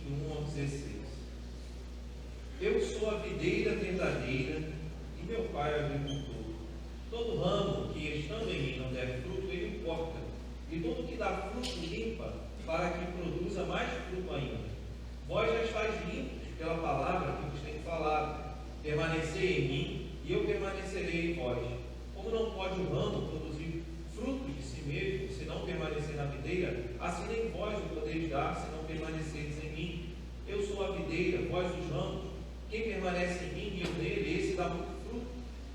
1 ao 16. Eu sou a videira verdadeira e meu pai é o agricultor. Todo ramo que estando em mim não der fruto, ele corta, e todo que dá fruto limpa, para que produza mais fruto ainda. Vós já estáis limpos pela palavra que vos tenho falado. Permanecei em mim, e eu permanecerei em vós. Como não pode o ramo produzir fruto de si mesmo, se não permanecer na videira, assim nem vós o podeis dar, se não permanecerdes em mim. Eu sou a videira, vós os ramos. Quem permanece em mim e eu nele, esse dá muito fruto,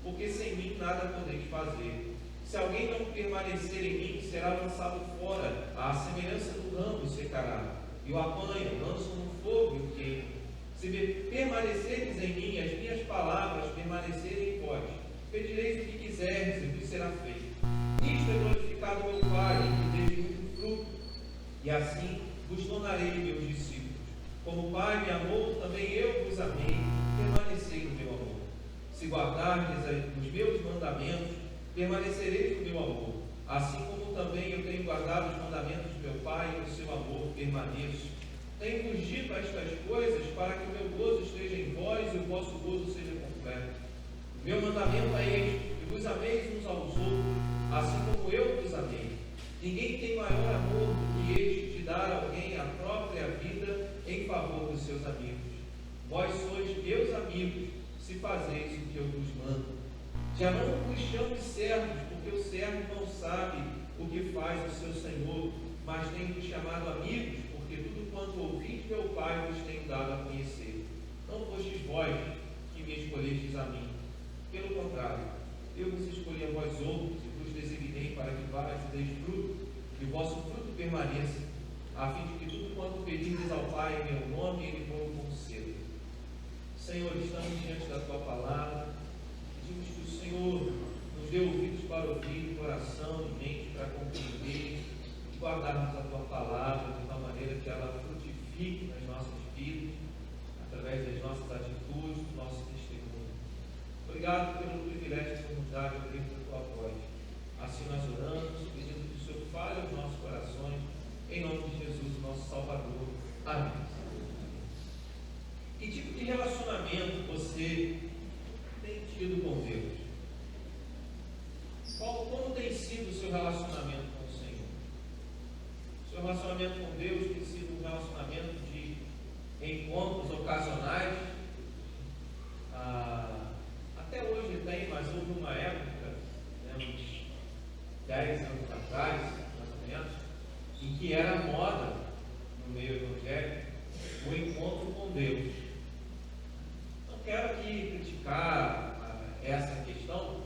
porque sem mim nada podeis fazer. Se alguém não permanecer em mim, será lançado fora, à semelhança do ramo, e secará. E o apanham, lançam no fogo e o queimam. Se permanecerdes em mim, as minhas palavras permanecerem em vós, pedireis o que quiserdes e vos será feito. Nisto é glorificado meu Pai, que deis muito fruto, e assim vos tornarei meus discípulos. Como o Pai me amou, também eu vos amei, permanecei no meu amor. Se guardardes os meus mandamentos, permanecereis no meu amor. Assim como também eu tenho guardado os mandamentos de meu Pai, e no seu amor permaneço. Tenho-vos dito estas coisas para que o meu gozo esteja em vós e o vosso gozo seja completo. O meu mandamento é este, que vos ameis uns aos outros, assim como eu vos amei. Ninguém tem maior amor do que este de dar a alguém a própria vida em favor dos seus amigos. Vós sois meus amigos, se fazeis o que eu vos mando. Já não vos chamo de servos, porque o servo não sabe o que faz o seu senhor, mas tenho-vos chamado amigos, porque tudo quanto ouvi de meu Pai vos tenho dado a conhecer. Não fostes vós que me escolhestes a mim. Pelo contrário, eu vos escolhi a vós outros e vos designei para que vades e deis fruto, e o vosso fruto permaneça, a fim de que tudo quanto pedirdes ao Pai em meu nome, Ele vos conceda. Senhor, estamos diante da Tua palavra, pedimos que o Senhor nos dê ouvidos para ouvir, coração e mente para compreender e guardarmos a Tua palavra de tal maneira que ela frutifique nas nossas vidas, através das nossas atitudes, do nosso testemunho. Obrigado pelo privilégio que nos dá de ouvir a Tua voz. Assim nós oramos, pedindo que o Senhor fale aos nossos corações, em nome de Jesus, o nosso Salvador. Amém. Que tipo de relacionamento você tem tido com Deus? Como tem sido o seu relacionamento com o Senhor? O seu relacionamento com Deus tem sido um relacionamento de encontros ocasionais? Até hoje tem, mas houve uma época, uns 10 anos atrás, mais ou menos, em que era moda no meio evangélico o encontro com Deus. Não quero aqui criticar essa questão,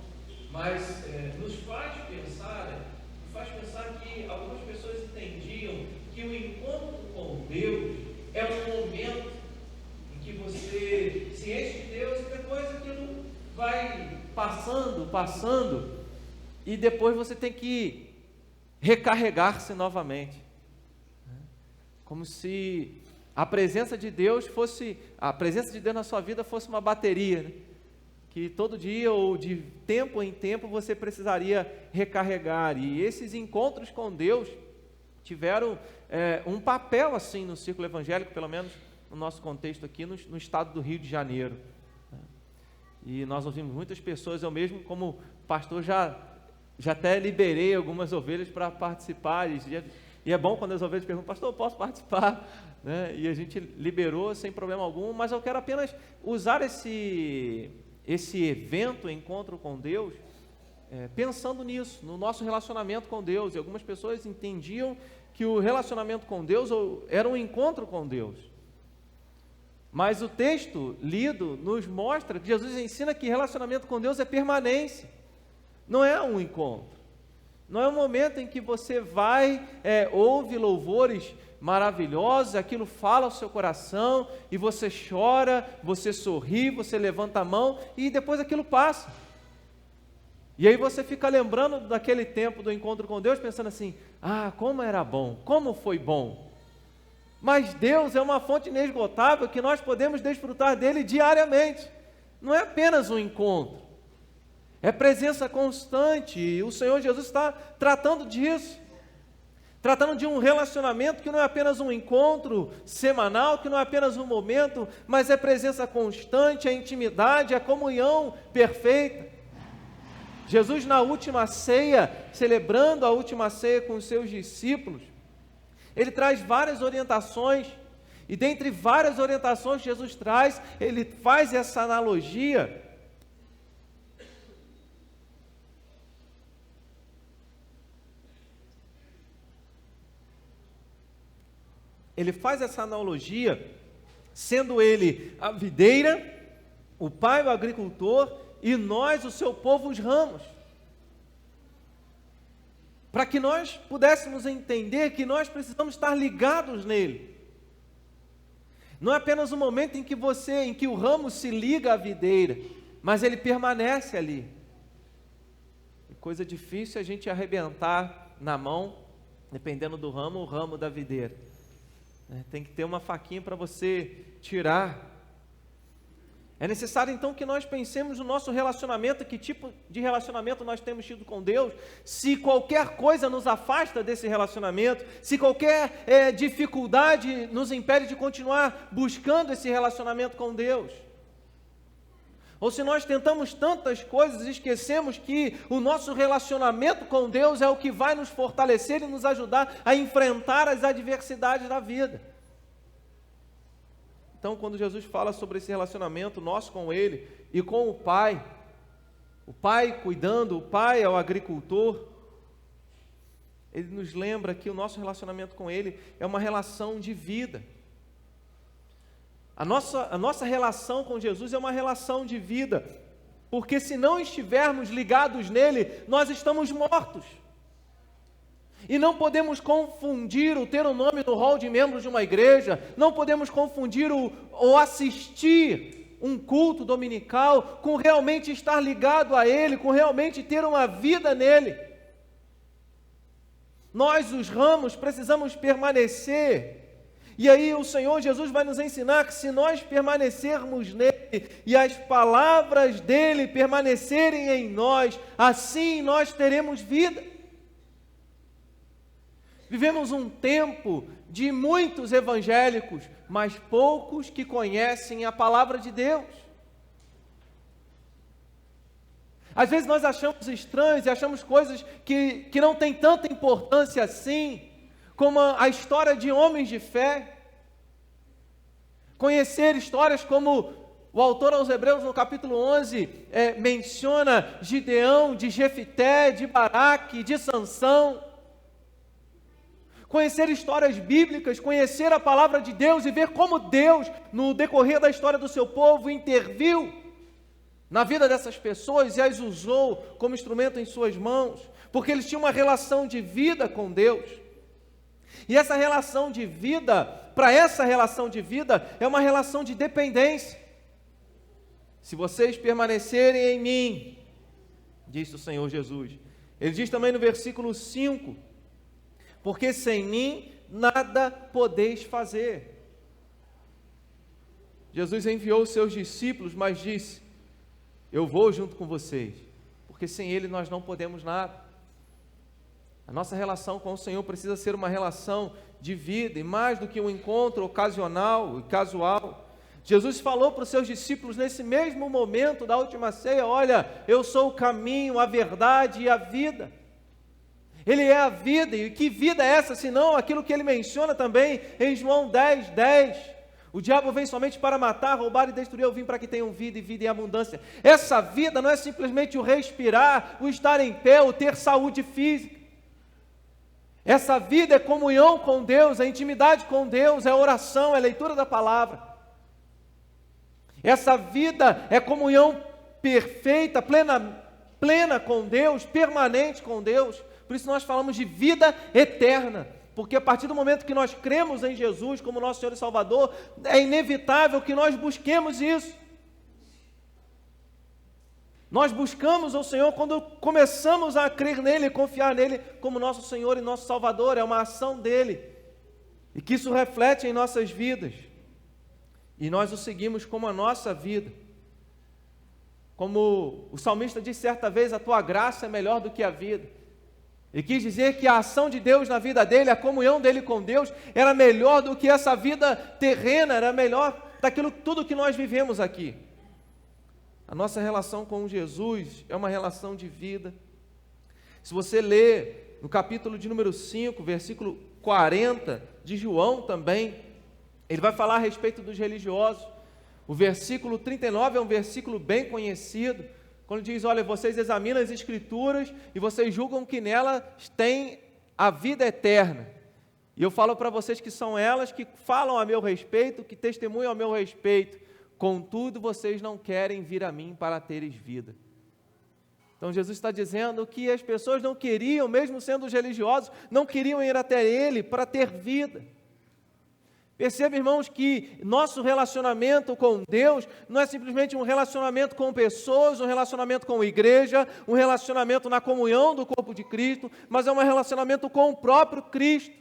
mas nos faz pensar que algumas pessoas entendiam que o encontro com Deus é um momento em que você se enche de Deus e depois aquilo vai passando, e depois você tem que recarregar-se novamente. Como se a presença de Deus na sua vida fosse uma bateria, né? Que todo dia ou de tempo em tempo você precisaria recarregar. E esses encontros com Deus tiveram um papel assim no círculo evangélico, pelo menos no nosso contexto aqui no estado do Rio de Janeiro. E nós ouvimos muitas pessoas, eu mesmo como pastor já até liberei algumas ovelhas para participar, e é bom quando as ovelhas perguntam: pastor, eu posso participar? Né? E a gente liberou sem problema algum, mas eu quero apenas usar esse evento, encontro com Deus, pensando nisso, no nosso relacionamento com Deus. E algumas pessoas entendiam que o relacionamento com Deus era um encontro com Deus. Mas o texto lido nos mostra que Jesus ensina que relacionamento com Deus é permanência, não é um encontro. Não é um momento em que você vai, ouve louvores maravilhosos, aquilo fala ao seu coração, e você chora, você sorri, você levanta a mão, e depois aquilo passa. E aí você fica lembrando daquele tempo do encontro com Deus, pensando assim: como era bom, como foi bom. Mas Deus é uma fonte inesgotável que nós podemos desfrutar dele diariamente. Não é apenas um encontro, é presença constante, e o Senhor Jesus está tratando disso. tratando de um relacionamento que não é apenas um encontro semanal, que não é apenas um momento, mas é presença constante, é intimidade, é comunhão perfeita. Jesus, na última ceia, celebrando a última ceia com os seus discípulos, ele traz várias orientações, e dentre várias orientações que Jesus traz, ele faz essa analogia. Ele faz essa analogia, sendo ele a videira, o pai o agricultor, e nós, o seu povo, os ramos. Para que nós pudéssemos entender que nós precisamos estar ligados nele. Não é apenas um momento em que o ramo se liga à videira, mas ele permanece ali. É coisa difícil a gente arrebentar na mão, dependendo do ramo, o ramo da videira. Tem que ter uma faquinha para você tirar. É necessário então que nós pensemos no nosso relacionamento, que tipo de relacionamento nós temos tido com Deus, se qualquer coisa nos afasta desse relacionamento, se qualquer dificuldade nos impede de continuar buscando esse relacionamento com Deus. Ou se nós tentamos tantas coisas e esquecemos que o nosso relacionamento com Deus é o que vai nos fortalecer e nos ajudar a enfrentar as adversidades da vida. Então, quando Jesus fala sobre esse relacionamento nosso com Ele e com o Pai cuidando, o Pai é o agricultor, Ele nos lembra que o nosso relacionamento com Ele é uma relação de vida. A nossa relação com Jesus é uma relação de vida, porque se não estivermos ligados nele, nós estamos mortos. E não podemos confundir o ter um nome no hall de membros de uma igreja, não podemos confundir o assistir um culto dominical com realmente estar ligado a Ele, com realmente ter uma vida nele. Nós, os ramos, precisamos permanecer. E aí o Senhor Jesus vai nos ensinar que se nós permanecermos nele e as palavras dele permanecerem em nós, assim nós teremos vida. Vivemos um tempo de muitos evangélicos, mas poucos que conhecem a palavra de Deus. Às vezes nós achamos estranhos e achamos coisas que não têm tanta importância assim, como a história de homens de fé. Conhecer histórias como o autor aos Hebreus no capítulo 11 menciona Gideão, de Jefité, de Baraque, de Sansão. Conhecer histórias bíblicas, conhecer a palavra de Deus e ver como Deus, no decorrer da história do seu povo, interviu na vida dessas pessoas e as usou como instrumento em suas mãos, porque eles tinham uma relação de vida com Deus. E essa relação de vida, para essa relação de vida, é uma relação de dependência. Se vocês permanecerem em mim, disse o Senhor Jesus. Ele diz também no versículo 5, porque sem mim nada podeis fazer. Jesus enviou os seus discípulos, mas disse, eu vou junto com vocês, porque sem Ele nós não podemos nada. A nossa relação com o Senhor precisa ser uma relação de vida, e mais do que um encontro ocasional e casual. Jesus falou para os seus discípulos nesse mesmo momento da última ceia, olha, eu sou o caminho, a verdade e a vida. Ele é a vida, e que vida é essa, senão aquilo que ele menciona também em João 10:10. O diabo vem somente para matar, roubar e destruir, eu vim para que tenham vida e vida em abundância. Essa vida não é simplesmente o respirar, o estar em pé, o ter saúde física. Essa vida é comunhão com Deus, é intimidade com Deus, é oração, é leitura da palavra. Essa vida é comunhão perfeita, plena com Deus, permanente com Deus. Por isso nós falamos de vida eterna, porque a partir do momento que nós cremos em Jesus como nosso Senhor e Salvador, é inevitável que nós busquemos isso. Nós buscamos o Senhor quando começamos a crer nele, confiar nele como nosso Senhor e nosso Salvador, é uma ação dele, e que isso reflete em nossas vidas, e nós o seguimos como a nossa vida. Como o salmista disse certa vez, a tua graça é melhor do que a vida. Ele quis dizer que a ação de Deus na vida dele, a comunhão dele com Deus, era melhor do que essa vida terrena, era melhor daquilo tudo que nós vivemos aqui. A nossa relação com Jesus é uma relação de vida. Se você ler no capítulo de número 5, versículo 40 de João também, ele vai falar a respeito dos religiosos. O versículo 39 é um versículo bem conhecido, quando diz, olha, vocês examinam as Escrituras e vocês julgam que nelas tem a vida eterna. E eu falo para vocês que são elas que falam a meu respeito, que testemunham a meu respeito. Contudo, vocês não querem vir a mim para teres vida. Então Jesus está dizendo que as pessoas não queriam, mesmo sendo os religiosos, não queriam ir até Ele para ter vida. Perceba, irmãos, que nosso relacionamento com Deus não é simplesmente um relacionamento com pessoas, um relacionamento com a igreja, um relacionamento na comunhão do corpo de Cristo, mas é um relacionamento com o próprio Cristo.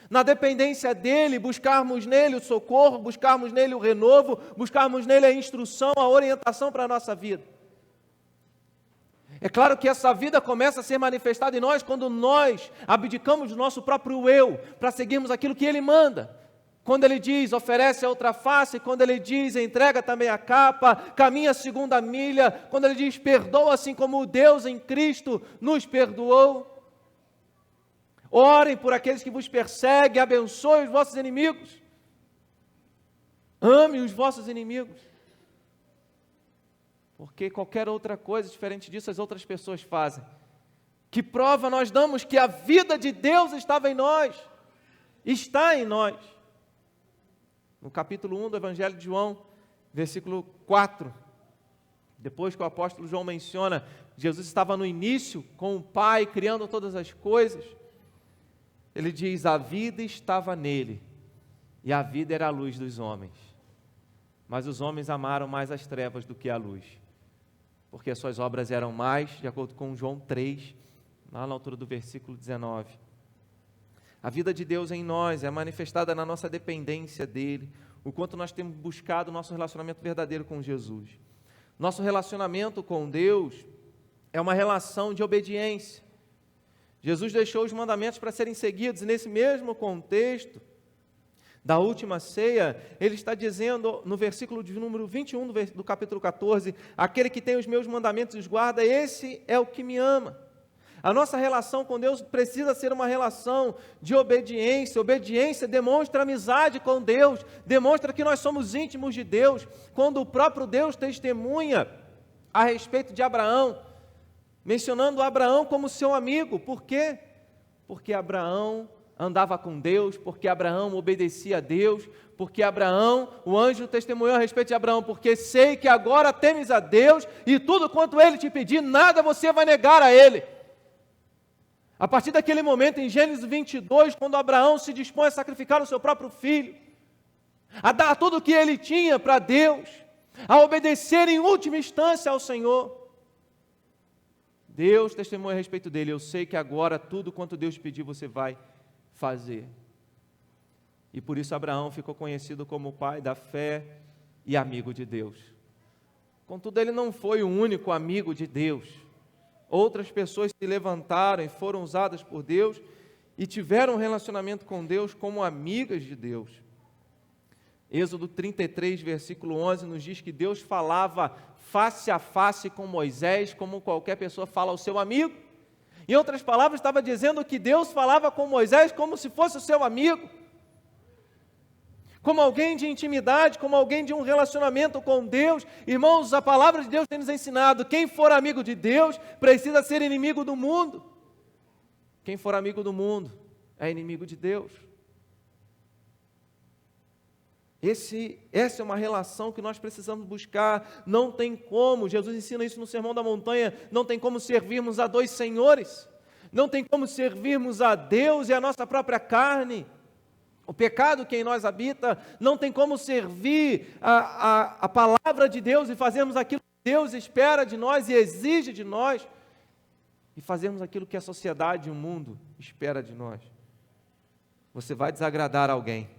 Na dependência dEle, buscarmos nele o socorro, buscarmos nele o renovo, buscarmos nele a instrução, a orientação para a nossa vida. É claro que essa vida começa a ser manifestada em nós quando nós abdicamos do nosso próprio eu para seguirmos aquilo que Ele manda. Quando Ele diz, oferece a outra face, quando Ele diz, entrega também a capa, caminha a segunda milha, quando Ele diz, perdoa assim como Deus em Cristo nos perdoou. Orem por aqueles que vos perseguem, abençoe os vossos inimigos. Ame os vossos inimigos. Porque qualquer outra coisa diferente disso as outras pessoas fazem. Que prova nós damos que a vida de Deus estava em nós, está em nós. No capítulo 1 do Evangelho de João, versículo 4, depois que o apóstolo João menciona, Jesus estava no início com o Pai, criando todas as coisas, ele diz, a vida estava nele, e a vida era a luz dos homens, mas os homens amaram mais as trevas do que a luz, porque as suas obras eram mais, de acordo com João 3, lá na altura do versículo 19, a vida de Deus em nós é manifestada na nossa dependência dEle, o quanto nós temos buscado o nosso relacionamento verdadeiro com Jesus. Nosso relacionamento com Deus é uma relação de obediência. Jesus deixou os mandamentos para serem seguidos, e nesse mesmo contexto da última ceia, Ele está dizendo no versículo de número 21 do capítulo 14, aquele que tem os meus mandamentos e os guarda, esse é o que me ama. A nossa relação com Deus precisa ser uma relação de obediência. Obediência demonstra amizade com Deus, demonstra que nós somos íntimos de Deus. Quando o próprio Deus testemunha a respeito de Abraão, mencionando Abraão como seu amigo. Por quê? Porque Abraão andava com Deus, porque Abraão obedecia a Deus, porque Abraão, o anjo testemunhou a respeito de Abraão, porque sei que agora temes a Deus e tudo quanto Ele te pedir, nada você vai negar a Ele. A partir daquele momento, em Gênesis 22, quando Abraão se dispõe a sacrificar o seu próprio filho, a dar tudo o que ele tinha para Deus, a obedecer em última instância ao Senhor, Deus testemunha a respeito dele, eu sei que agora tudo quanto Deus pedir você vai fazer. E por isso Abraão ficou conhecido como pai da fé e amigo de Deus. Contudo, ele não foi o único amigo de Deus. Outras pessoas se levantaram e foram usadas por Deus e tiveram um relacionamento com Deus como amigas de Deus. Êxodo 33, versículo 11, nos diz que Deus falava face a face com Moisés, como qualquer pessoa fala ao seu amigo. Em outras palavras, estava dizendo que Deus falava com Moisés como se fosse o seu amigo, como alguém de intimidade, como alguém de um relacionamento com Deus. Irmãos, a palavra de Deus tem nos ensinado, quem for amigo de Deus, precisa ser inimigo do mundo. Quem for amigo do mundo, é inimigo de Deus. Essa é uma relação que nós precisamos buscar. Não tem como, Jesus ensina isso no Sermão da Montanha, não tem como servirmos a dois senhores, não tem como servirmos a Deus e a nossa própria carne, o pecado que em nós habita, não tem como servir a palavra de Deus e fazermos aquilo que Deus espera de nós e exige de nós, e fazermos aquilo que a sociedade e o mundo espera de nós. Você vai desagradar alguém.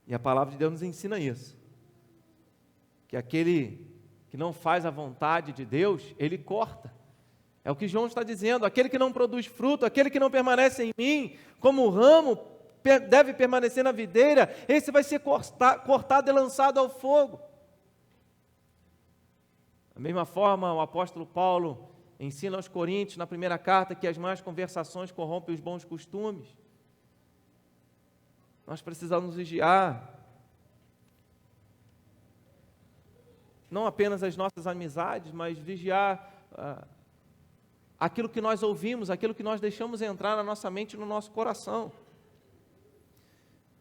E a palavra de Deus nos ensina isso. Que aquele que não faz a vontade de Deus, ele corta. É o que João está dizendo: aquele que não produz fruto, aquele que não permanece em mim, como o ramo deve permanecer na videira, esse vai ser cortado e lançado ao fogo. Da mesma forma, o apóstolo Paulo ensina aos Coríntios, na primeira carta, que as más conversações corrompem os bons costumes. Nós precisamos vigiar não apenas as nossas amizades, mas vigiar aquilo que nós ouvimos, aquilo que nós deixamos entrar na nossa mente e no nosso coração.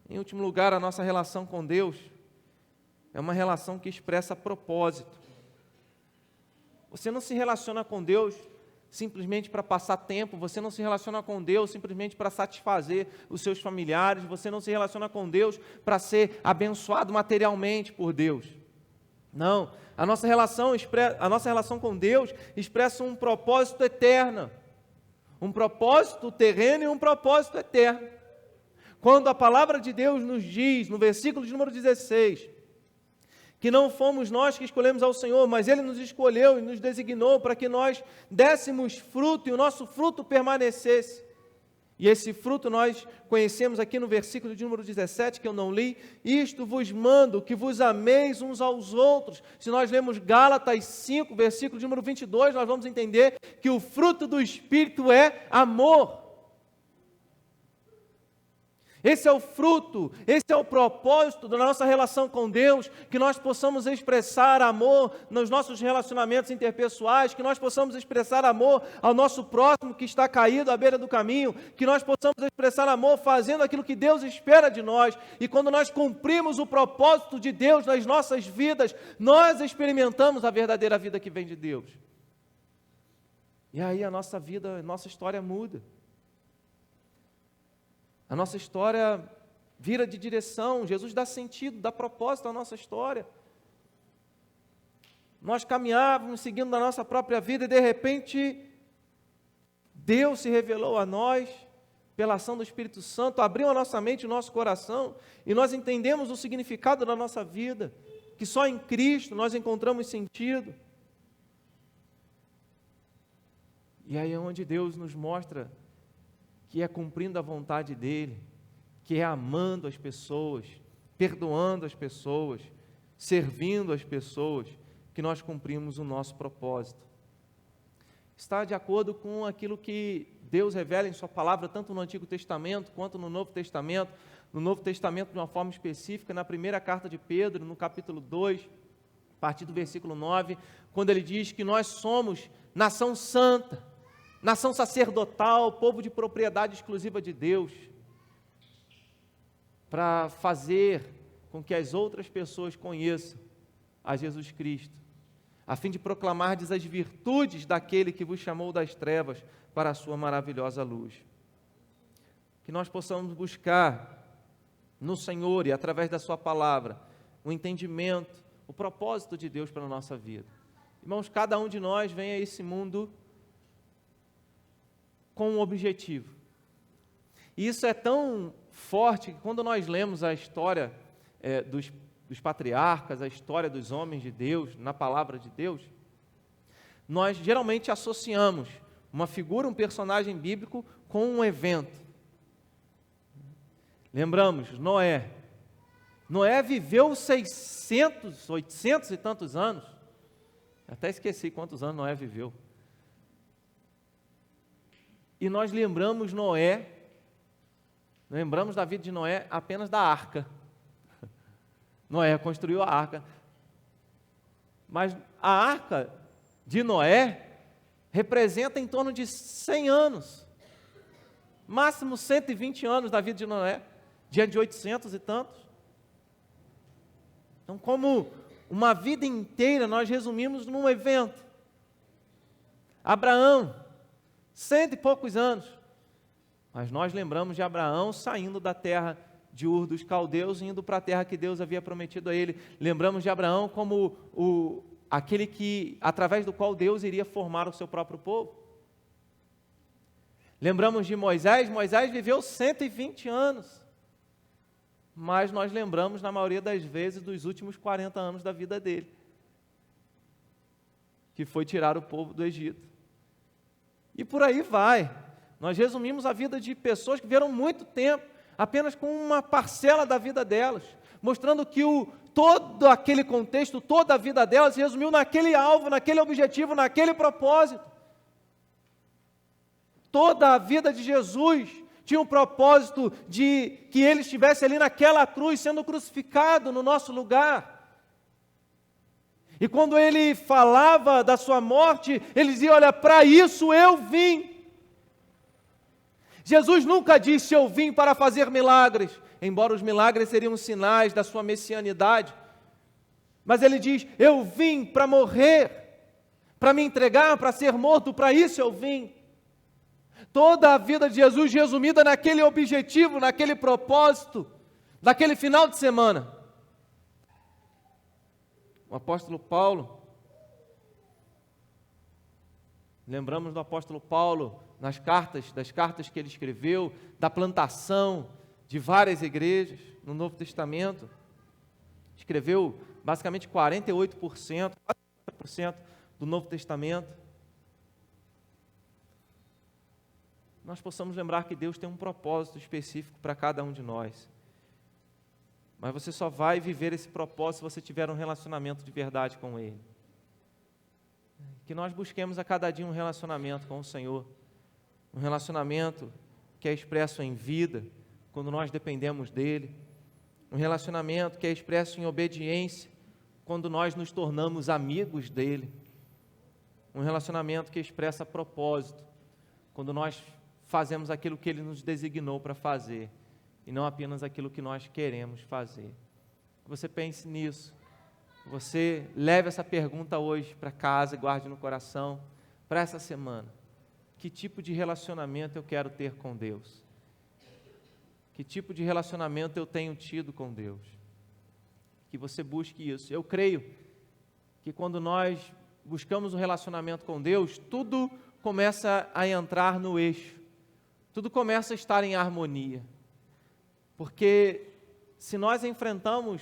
Em último lugar, a nossa relação com Deus é uma relação que expressa propósito. Você não se relaciona com Deus simplesmente para passar tempo, você não se relaciona com Deus simplesmente para satisfazer os seus familiares, você não se relaciona com Deus para ser abençoado materialmente por Deus. Não, a nossa relação com Deus expressa um propósito eterno, um propósito terreno e um propósito eterno. Quando a palavra de Deus nos diz, no versículo de número 16, que não fomos nós que escolhemos ao Senhor, mas Ele nos escolheu e nos designou para que nós dessemos fruto e o nosso fruto permanecesse. E esse fruto nós conhecemos aqui no versículo de número 17, que eu não li: isto vos mando, que vos ameis uns aos outros. Se nós lemos Gálatas 5, versículo de número 22, nós vamos entender que o fruto do Espírito é amor. Esse é o fruto, esse é o propósito da nossa relação com Deus, que nós possamos expressar amor nos nossos relacionamentos interpessoais, que nós possamos expressar amor ao nosso próximo que está caído à beira do caminho, que nós possamos expressar amor fazendo aquilo que Deus espera de nós. E quando nós cumprimos o propósito de Deus nas nossas vidas, nós experimentamos a verdadeira vida que vem de Deus. E aí a nossa vida, a nossa história muda. A nossa história vira de direção, Jesus dá sentido, dá propósito à nossa história. Nós caminhávamos seguindo a nossa própria vida e de repente Deus se revelou a nós pela ação do Espírito Santo, abriu a nossa mente e o nosso coração e nós entendemos o significado da nossa vida, que só em Cristo nós encontramos sentido. E aí é onde Deus nos mostra que é cumprindo a vontade dEle, que é amando as pessoas, perdoando as pessoas, servindo as pessoas, que nós cumprimos o nosso propósito. Está de acordo com aquilo que Deus revela em sua palavra, tanto no Antigo Testamento quanto no Novo Testamento. No Novo Testamento, de uma forma específica, na primeira carta de Pedro, no capítulo 2, a partir do versículo 9, quando ele diz que nós somos nação santa, nação sacerdotal, povo de propriedade exclusiva de Deus, para fazer com que as outras pessoas conheçam a Jesus Cristo, a fim de proclamar as virtudes daquele que vos chamou das trevas para a sua maravilhosa luz. Que nós possamos buscar no Senhor e através da sua palavra o entendimento, o propósito de Deus para a nossa vida. Irmãos, cada um de nós vem a esse mundo com um objetivo. E isso é tão forte que quando nós lemos a história dos patriarcas, a história dos homens de Deus, na palavra de Deus, nós geralmente associamos uma figura, um personagem bíblico com um evento. Lembramos, Noé. Noé viveu 600, 800 e tantos anos. Até esqueci quantos anos Noé viveu. E nós lembramos da vida de Noé apenas da arca. Noé construiu a arca. Mas a arca de Noé representa em torno de 100 anos. Máximo 120 anos da vida de Noé, diante de 800 e tantos. Então, como uma vida inteira, nós resumimos num evento. Abraão, 100 e poucos anos, mas nós lembramos de Abraão saindo da terra de Ur dos Caldeus e indo para a terra que Deus havia prometido a ele. Lembramos de Abraão como aquele que, através do qual Deus iria formar o seu próprio povo. Lembramos de Moisés. Moisés viveu 120 anos, mas nós lembramos, na maioria das vezes, dos últimos 40 anos da vida dele, que foi tirar o povo do Egito. E por aí vai. Nós resumimos a vida de pessoas que viveram muito tempo, apenas com uma parcela da vida delas, mostrando que todo aquele contexto, toda a vida delas se resumiu naquele alvo, naquele objetivo, naquele propósito. Toda a vida de Jesus tinha um propósito de que ele estivesse ali naquela cruz, sendo crucificado no nosso lugar. E quando ele falava da sua morte, ele dizia: olha, para isso eu vim. Jesus nunca disse: eu vim para fazer milagres, embora os milagres seriam sinais da sua messianidade. Mas ele diz: eu vim para morrer, para me entregar, para ser morto, para isso eu vim. Toda a vida de Jesus resumida naquele objetivo, naquele propósito, naquele final de semana. O apóstolo Paulo, lembramos do apóstolo Paulo das cartas que ele escreveu, da plantação de várias igrejas no Novo Testamento. Escreveu basicamente 48% do Novo Testamento. Nós possamos lembrar que Deus tem um propósito específico para cada um de nós. Mas você só vai viver esse propósito se você tiver um relacionamento de verdade com Ele. Que nós busquemos a cada dia um relacionamento com o Senhor. Um relacionamento que é expresso em vida, quando nós dependemos dEle. Um relacionamento que é expresso em obediência, quando nós nos tornamos amigos dEle. Um relacionamento que expressa propósito, quando nós fazemos aquilo que Ele nos designou para fazer, e não apenas aquilo que nós queremos fazer. Que você pense nisso, você leve essa pergunta hoje para casa e guarde no coração, para essa semana. Que tipo de relacionamento eu quero ter com Deus? Que tipo de relacionamento eu tenho tido com Deus? Que você busque isso. Eu creio que quando nós buscamos um relacionamento com Deus, tudo começa a entrar no eixo. Tudo começa a estar em harmonia, porque se nós enfrentamos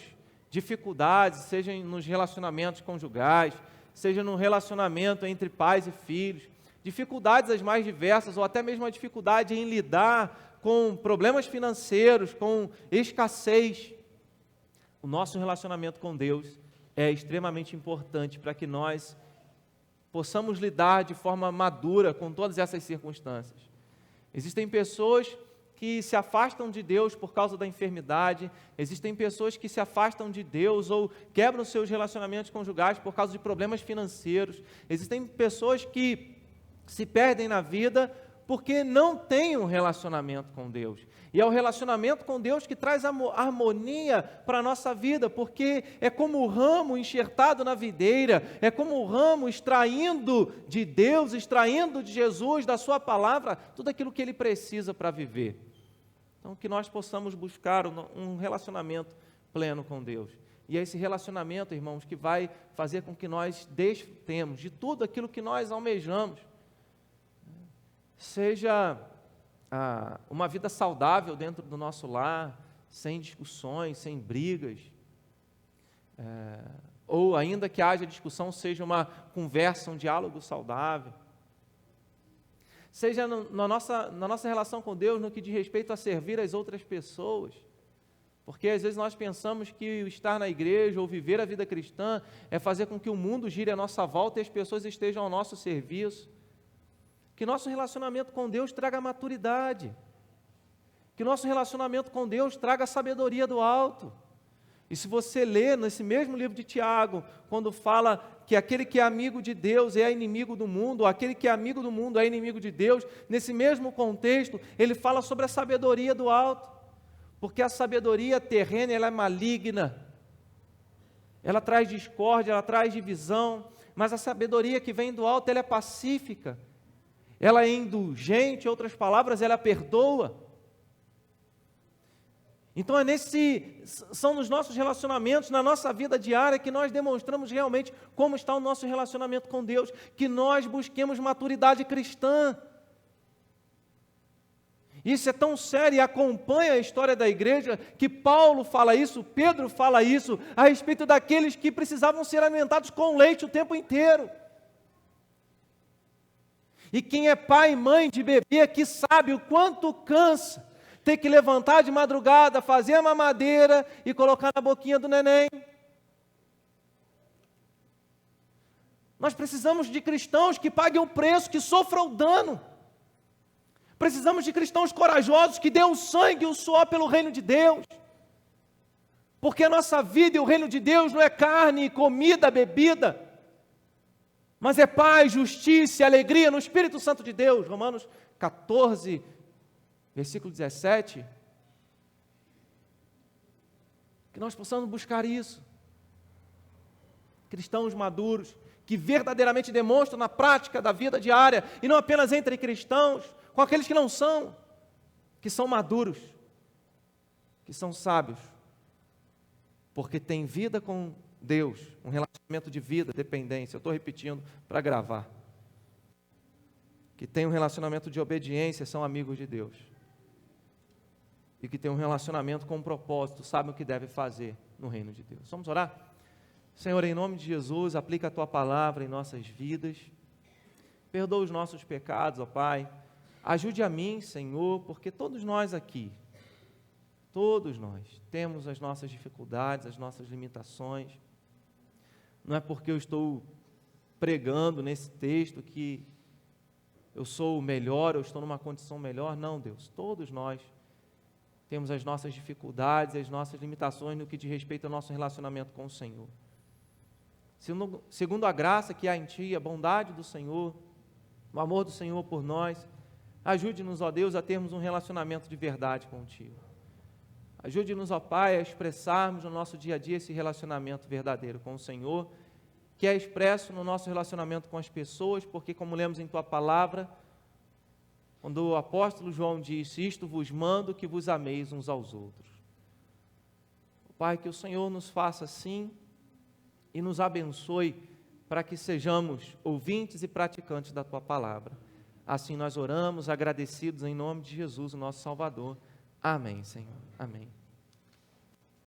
dificuldades, seja nos relacionamentos conjugais, seja no relacionamento entre pais e filhos, dificuldades as mais diversas, ou até mesmo a dificuldade em lidar com problemas financeiros, com escassez, o nosso relacionamento com Deus é extremamente importante para que nós possamos lidar de forma madura com todas essas circunstâncias. Existem pessoas que se afastam de Deus por causa da enfermidade, existem pessoas que se afastam de Deus ou quebram seus relacionamentos conjugais por causa de problemas financeiros, existem pessoas que se perdem na vida porque não têm um relacionamento com Deus. E é o relacionamento com Deus que traz harmonia para a nossa vida, porque é como o ramo enxertado na videira, é como o ramo extraindo de Deus, extraindo de Jesus, da sua palavra, tudo aquilo que ele precisa para viver. Então, que nós possamos buscar um relacionamento pleno com Deus. E é esse relacionamento, irmãos, que vai fazer com que nós desfrutemos de tudo aquilo que nós almejamos. Seja uma vida saudável dentro do nosso lar, sem discussões, sem brigas, ou ainda que haja discussão, seja uma conversa, um diálogo saudável. Seja na nossa relação com Deus, no que diz respeito a servir as outras pessoas, porque às vezes nós pensamos que o estar na igreja ou viver a vida cristã é fazer com que o mundo gire à nossa volta e as pessoas estejam ao nosso serviço. Que nosso relacionamento com Deus traga maturidade. Que nosso relacionamento com Deus traga a sabedoria do alto. E se você lê nesse mesmo livro de Tiago, quando fala que aquele que é amigo de Deus é inimigo do mundo, ou aquele que é amigo do mundo é inimigo de Deus, nesse mesmo contexto, ele fala sobre a sabedoria do alto. Porque a sabedoria terrena, ela é maligna. Ela traz discórdia, ela traz divisão, mas a sabedoria que vem do alto, ela é pacífica. Ela é indulgente, em outras palavras, ela perdoa. Então são nos nossos relacionamentos, na nossa vida diária, que nós demonstramos realmente como está o nosso relacionamento com Deus, que nós busquemos maturidade cristã. Isso é tão sério e acompanha a história da igreja, que Paulo fala isso, Pedro fala isso, a respeito daqueles que precisavam ser alimentados com leite o tempo inteiro. E quem é pai e mãe de bebê aqui sabe o quanto cansa ter que levantar de madrugada, fazer a mamadeira e colocar na boquinha do neném. Nós precisamos de cristãos que paguem o preço, que sofram o dano. Precisamos de cristãos corajosos que dêem o sangue e o suor pelo reino de Deus. Porque a nossa vida e o reino de Deus não é carne, comida, bebida, mas é paz, justiça e alegria no Espírito Santo de Deus. Romanos 14, versículo 17. Que nós possamos buscar isso. Cristãos maduros, que verdadeiramente demonstram na prática da vida diária, e não apenas entre cristãos, com aqueles que não são, que são maduros, que são sábios, porque têm vida com Deus, um relacionamento de vida, dependência. Eu estou repetindo para gravar. Que tem um relacionamento de obediência, são amigos de Deus. E que tem um relacionamento com um propósito, sabem o que deve fazer no reino de Deus. Vamos orar? Senhor, em nome de Jesus, aplica a Tua palavra em nossas vidas. Perdoa os nossos pecados, ó Pai. Ajude a mim, Senhor, porque todos nós aqui, todos nós temos as nossas dificuldades, as nossas limitações. Não é porque eu estou pregando nesse texto que eu sou o melhor, eu estou numa condição melhor. Não, Deus, todos nós temos as nossas dificuldades, as nossas limitações no que diz respeito ao nosso relacionamento com o Senhor. Segundo a graça que há em Ti, a bondade do Senhor, o amor do Senhor por nós, ajude-nos, ó Deus, a termos um relacionamento de verdade contigo. Ajude-nos, ó Pai, a expressarmos no nosso dia a dia esse relacionamento verdadeiro com o Senhor, que é expresso no nosso relacionamento com as pessoas, porque, como lemos em Tua palavra, quando o apóstolo João disse: isto vos mando, que vos ameis uns aos outros. Pai, que o Senhor nos faça assim e nos abençoe para que sejamos ouvintes e praticantes da Tua palavra. Assim nós oramos, agradecidos em nome de Jesus, o nosso Salvador. Amém, Senhor. Amém.